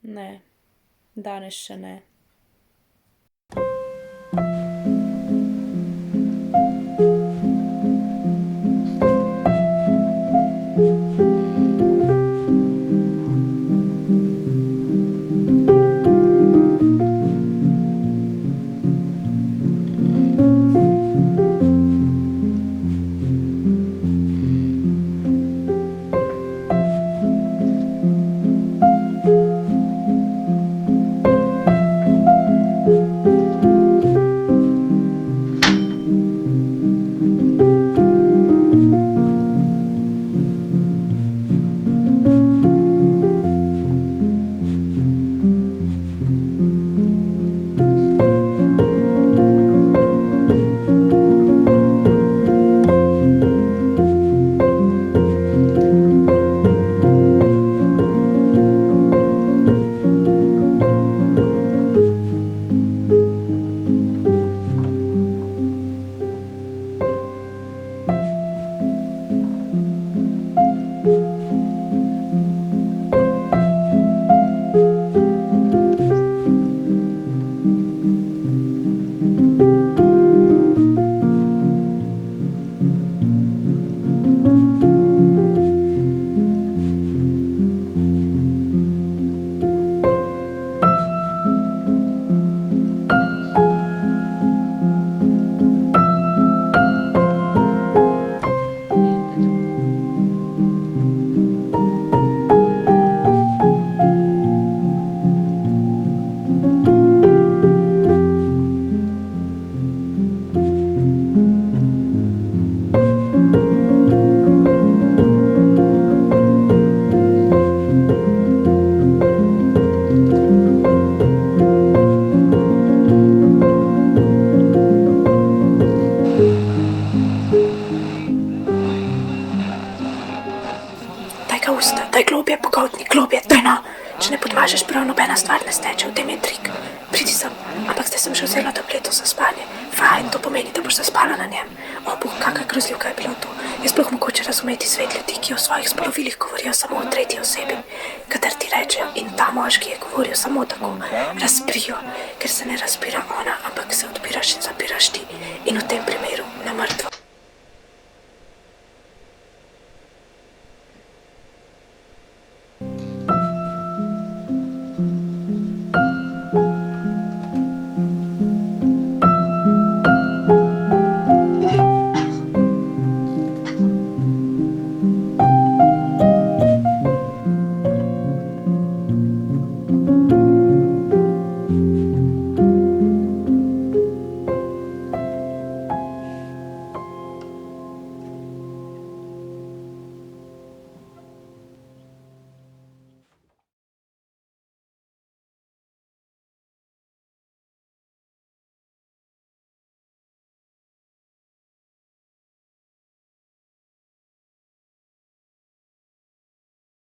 Ne, danes še ne. Daj ga usta, daj globje, pogoltni, globje, daj no. Če ne podvažeš prav, nobena stvar ne steče, v tem je trik. Pridi sem, ampak zdaj sem že vzela tableto za spanje. Fajn, to pomeni, da boš zaspala na njem. O bog, kakaj grozljivka je bilo to. Je sploh mogoče razumeti svet ljudi, ki o svojih spolovilih govorijo samo o tretji osebi, kadar ti rečejo in ta moški je govoril samo tako, razbrijo, ker se ne razbira ona, ampak se odpiraš in zapiraš ti in v tem primeru na mrtvo.